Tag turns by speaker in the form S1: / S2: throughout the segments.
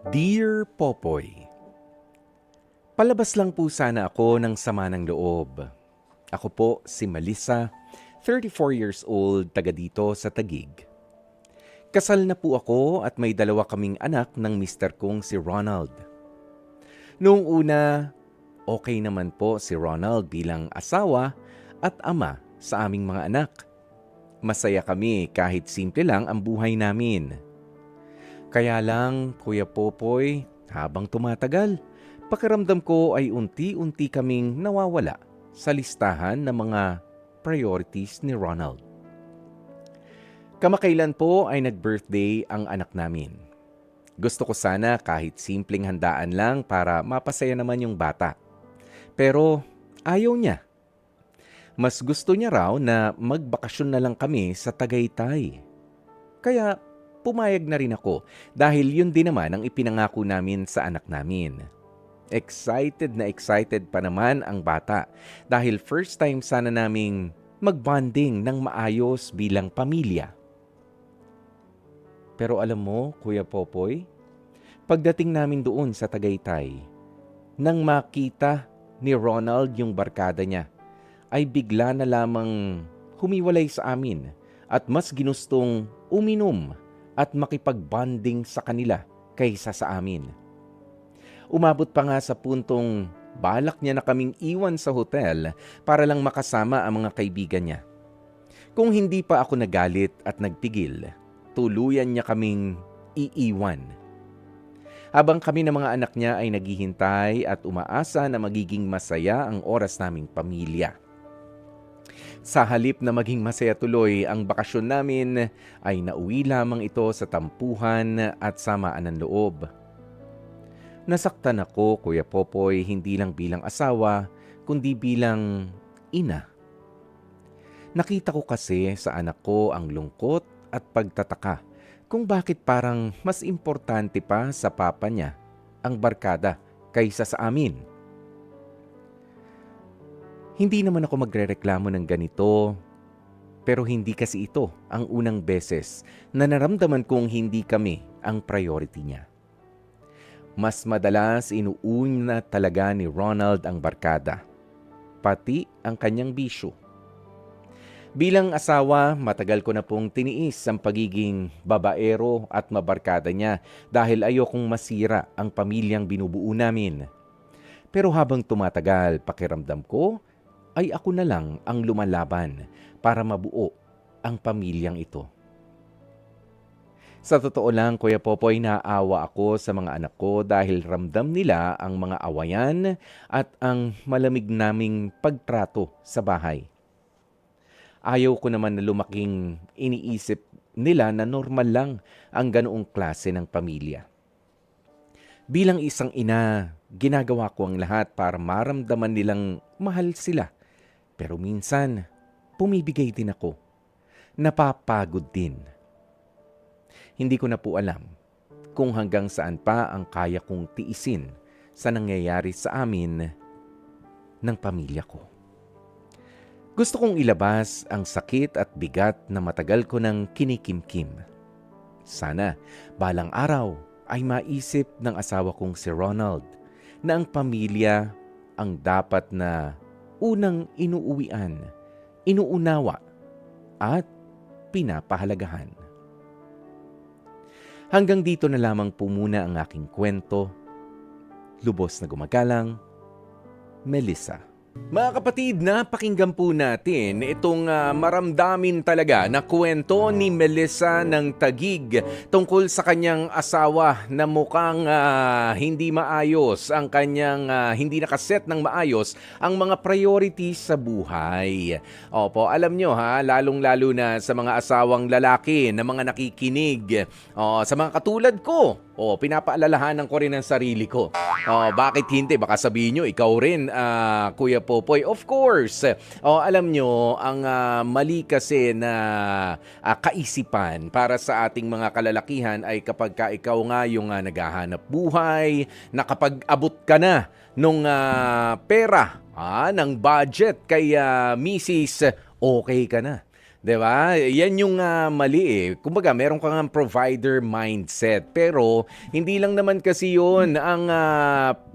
S1: Dear Popoy, palabas lang po sana ako ng sama ng loob. Ako po si Melissa, 34 years old, taga dito sa Taguig. Kasal na po ako at may dalawa kaming anak ng mister kong si Ronald. Noong una, okay naman po si Ronald bilang asawa at ama sa aming mga anak. Masaya kami kahit simple lang ang buhay namin. Kaya lang, Kuya Popoy, habang tumatagal, pakiramdam ko ay unti-unti kaming nawawala sa listahan ng mga priorities ni Ronald. Kamakailan po ay nag-birthday ang anak namin. Gusto ko sana kahit simpleng handaan lang para mapasaya naman yung bata. Pero ayaw niya. Mas gusto niya raw na magbakasyon na lang kami sa Tagaytay. Kaya pumayag na rin ako dahil yun din naman ang ipinangako namin sa anak namin. Excited na excited pa naman ang bata dahil first time sana naming magbonding ng maayos bilang pamilya. Pero alam mo, Kuya Popoy, pagdating namin doon sa Tagaytay, nang makita ni Ronald yung barkada niya, ay bigla na lamang humiwalay sa amin at mas ginustong uminom at makipagbanding sa kanila kaysa sa amin. Umabot pa nga sa puntong balak niya na kaming iwan sa hotel para lang makasama ang mga kaibigan niya. Kung hindi pa ako nagalit at nagpigil, tuluyan niya kaming iiwan. Habang kami ng mga anak niya ay naghihintay at umaasa na magiging masaya ang oras naming pamilya. Sa halip na maging masaya tuloy ang bakasyon namin, ay nauwi lamang ito sa tampuhan at samaan ng loob. Nasaktan ako, Kuya Popoy, hindi lang bilang asawa, kundi bilang ina. Nakita ko kasi sa anak ko ang lungkot at pagtataka kung bakit parang mas importante pa sa papa niya ang barkada kaysa sa amin. Hindi naman ako magrereklamo ng ganito, pero hindi kasi ito ang unang beses na naramdaman kong hindi kami ang priority niya. Mas madalas inuuna talaga ni Ronald ang barkada, pati ang kanyang bisyo. Bilang asawa, matagal ko na pong tiniis ang pagiging babaero at mabarkada niya dahil ayokong masira ang pamilyang binubuo namin. Pero habang tumatagal, pakiramdam ko, ay ako na lang ang lumalaban para mabuo ang pamilyang ito. Sa totoo lang, Kuya Popoy, naawa ako sa mga anak ko dahil ramdam nila ang mga awayan at ang malamig naming pagtrato sa bahay. Ayaw ko naman na lumaking iniisip nila na normal lang ang ganoong klase ng pamilya. Bilang isang ina, ginagawa ko ang lahat para maramdaman nilang mahal sila. Pero minsan, pumibigay din ako. Napapagod din. Hindi ko na po alam kung hanggang saan pa ang kaya kong tiisin sa nangyayari sa amin ng pamilya ko. Gusto kong ilabas ang sakit at bigat na matagal ko nang kinikimkim. Sana balang araw ay maisip ng asawa kong si Ronald na ang pamilya ang dapat na unang inuuwian, inuunawa at pinapahalagahan. Hanggang dito na lamang po muna ang aking kwento. Lubos na gumagalang, Melissa. Mga kapatid, napakinggan po natin itong maramdamin talaga na kwento ni Melissa ng Taguig tungkol sa kanyang asawa na mukhang hindi maayos ang kanyang hindi nakaset ng maayos ang mga priorities sa buhay. Opo, alam nyo lalong-lalo na sa mga asawang lalaki na mga nakikinig, sa mga katulad ko. Pinapaalalahanan ko rin ang sarili ko. Bakit hindi? Baka sabihin nyo, ikaw rin, Kuya Popoy. Of course. Alam nyo, ang mali kasi na kaisipan para sa ating mga kalalakihan ay kapag ka ikaw nga yung naghahanap buhay, nakapag-abot ka na nung pera, ng budget kay Mrs. Okay ka na. 'Di ba? Yan yung mali eh. Kumbaga, meron kang provider mindset. Pero hindi lang naman kasi 'yun ang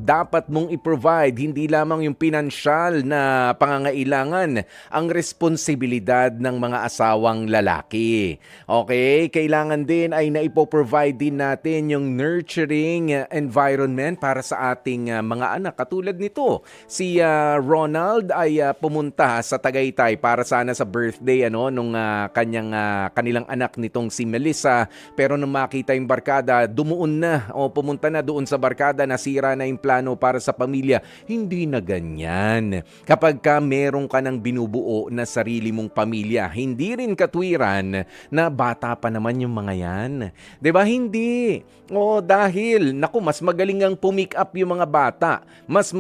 S1: dapat mong i-provide, hindi lamang yung pinansyal na pangangailangan, ang responsibilidad ng mga asawang lalaki. Okay? Kailangan din ay naipo-provide din natin yung nurturing environment para sa ating mga anak. Katulad nito, si Ronald ay pumunta sa Tagaytay para sana sa birthday nung kanilang anak nitong si Melissa, pero nung makita yung barkada, dumuon na o pumunta na doon sa barkada, nasira na yung plano para sa pamilya. Hindi na ganyan. Kapag ka meron ka ng binubuo na sarili mong pamilya, hindi rin katwiran na bata pa naman yung mga yan. 'Di ba? Hindi. O dahil naku, mas magaling ang pumick up yung mga bata. Mas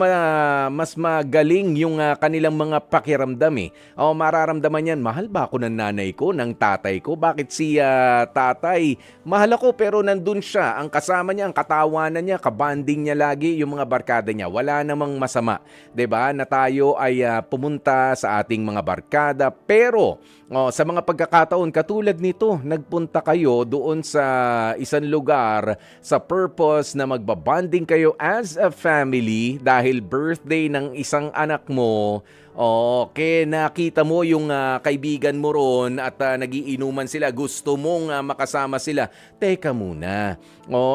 S1: magaling yung kanilang mga pakiramdam eh. O mararamdaman yan, mahal ba ako ng nanay ko, ng tatay ko? Bakit si tatay, mahal ako pero nandun siya, ang kasama niya, ang katawanan niya, kabanding niya lagi yung mga barkada niya. Wala namang masama, 'di ba? Na tayo ay pumunta sa ating mga barkada, pero sa mga pagkakataon katulad nito, nagpunta kayo doon sa isang lugar sa purpose na magbabanding kayo as a family dahil birthday ng isang anak mo. Okay, nakita mo yung kaibigan mo ron at nagiinuman sila, gusto mong makasama sila. Teka muna.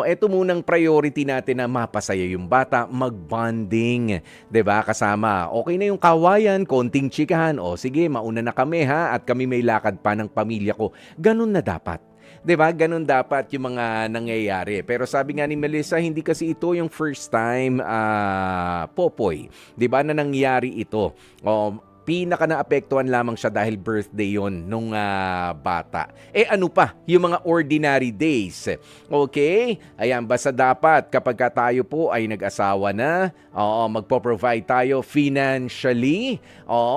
S1: Eto munang priority natin na mapasaya yung bata, magbonding, 'di ba? Kasama. Okay na yung kawayan, konting chikahan. Sige, mauna na kami ha at kami may lakad pa ng pamilya ko. Ganun na dapat. 'Di ba? Ganun dapat yung mga nangyayari. Pero sabi nga ni Melissa, hindi kasi ito yung first time Popoy, 'di ba, na nangyari ito. Pinaka naapektuhan lamang siya dahil birthday yon nung bata. Ano pa? Yung mga ordinary days. Okay? Ayan, basta dapat kapag tayo po ay nag-asawa na, magpo-provide tayo financially.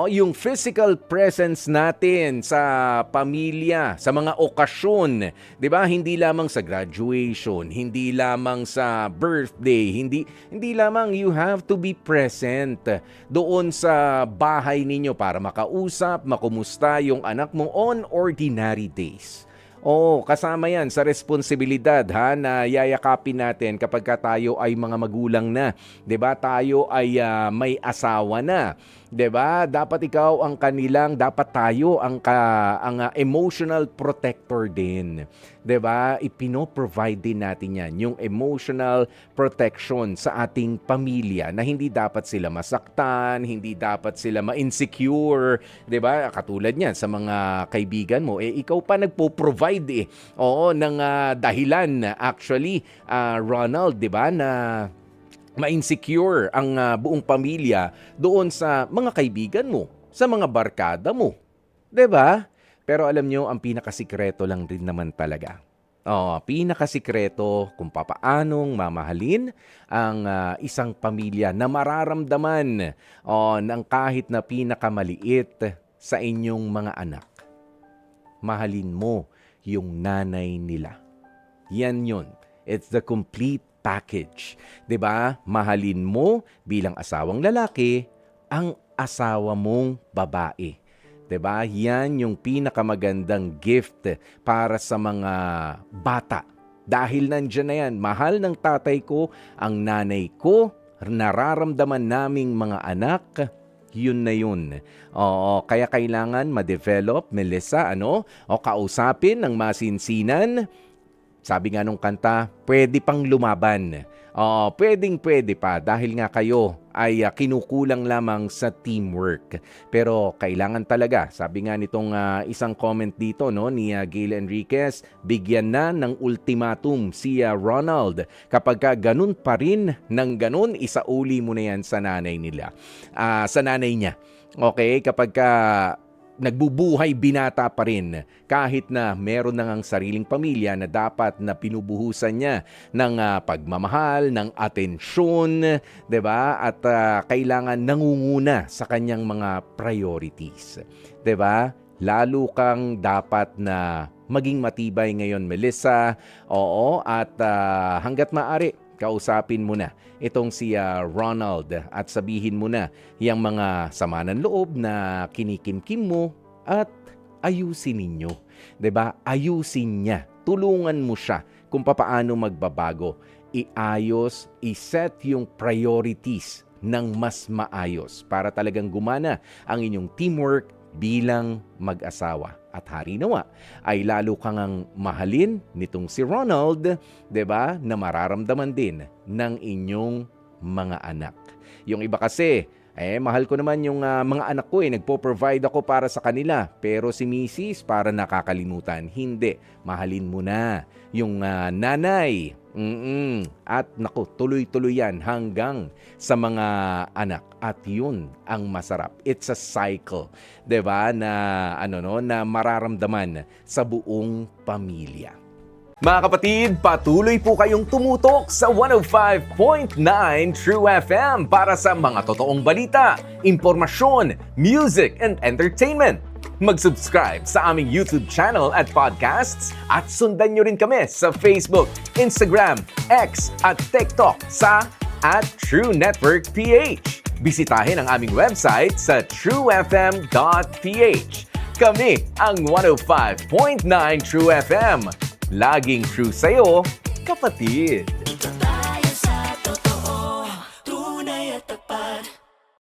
S1: Yung physical presence natin sa pamilya, sa mga okasyon. 'Di ba? Hindi lamang sa graduation, hindi lamang sa birthday, hindi lamang, you have to be present doon sa bahay ninyo para makausap, makumusta yung anak mo on ordinary days. Kasama yan sa responsibilidad na yayakapin natin kapag tayo ay mga magulang na. 'Di ba? Tayo ay may asawa na. 'Di ba? Dapat ikaw ang kanilang, dapat tayo ang emotional protector din. 'Di ba? Ipino-provide din natin yan, yung emotional protection sa ating pamilya na hindi dapat sila masaktan, hindi dapat sila ma-insecure. 'Di ba? Katulad niyan sa mga kaibigan mo, ikaw pa nagpo-provide ng dahilan actually, Ronald, 'di ba, na ma-insecure ang buong pamilya doon sa mga kaibigan mo, sa mga barkada mo. 'Di ba? Pero alam nyo, ang pinakasikreto lang din naman talaga. Pinakasikreto kung papaanong mamahalin ang isang pamilya na mararamdaman ng kahit na pinakamaliit sa inyong mga anak. Mahalin mo yung nanay nila. Yan yun. It's the complete package. 'Di ba? Mahalin mo bilang asawang lalaki ang asawa mong babae. 'Di ba? Yan yung pinakamagandang gift para sa mga bata. Dahil nandiyan na yan, mahal ng tatay ko ang nanay ko, nararamdaman naming mga anak, yun na yun. Kaya kailangan ma-develop, Melissa, kausapin ng masinsinan. Sabi nga nung kanta, pwede pang lumaban. Pwedeng-pwede pa dahil nga kayo ay kinukulang lamang sa teamwork. Pero kailangan talaga, sabi nga nitong isang comment dito ni Gail Enriquez, bigyan na ng ultimatum si Ronald. Kapag ganun pa rin ng ganun, isauli mo na yan sa nanay nila. Sa nanay niya. Okay? Kapag nagbubuhay binata pa rin kahit na meron na ngang sariling pamilya na dapat na pinubuhusan niya ng pagmamahal, ng atensyon, 'di ba? At kailangan nangunguna sa kanyang mga priorities. 'Di ba? Lalo kang dapat na maging matibay ngayon, Melissa. At hangga't maaari, kausapin mo na itong si Ronald at sabihin mo na yung mga sama ng loob na kinikimkim mo at ayusin ninyo. 'Di ba? Ayusin niya. Tulungan mo siya kung papaano magbabago. Iayos, iset yung priorities ng mas maayos para talagang gumana ang inyong teamwork bilang mag-asawa. At hari nawa ay lalo kang ang mahalin nitong si Ronald, 'di ba? Na mararamdaman din ng inyong mga anak. Yung iba kasi, mahal ko naman yung mga anak ko nagpo-provide ako para sa kanila. Pero si Mrs. para nakakalimutan. Hindi, mahalin mo na yung nanay. At naku, tuloy-tuloy yan hanggang sa mga anak. At yun ang masarap. It's a cycle, 'di ba? Na na mararamdaman sa buong pamilya. Mga kapatid, patuloy po kayong tumutok sa 105.9 True FM para sa mga totoong balita, impormasyon, music, and entertainment. Mag-subscribe sa aming YouTube channel at podcasts at sundan nyo rin kami sa Facebook, Instagram, X at TikTok sa @TrueNetworkPH. Bisitahin ang aming website sa truefm.ph. Kami ang 105.9 True FM. Laging true sa'yo, kapatid.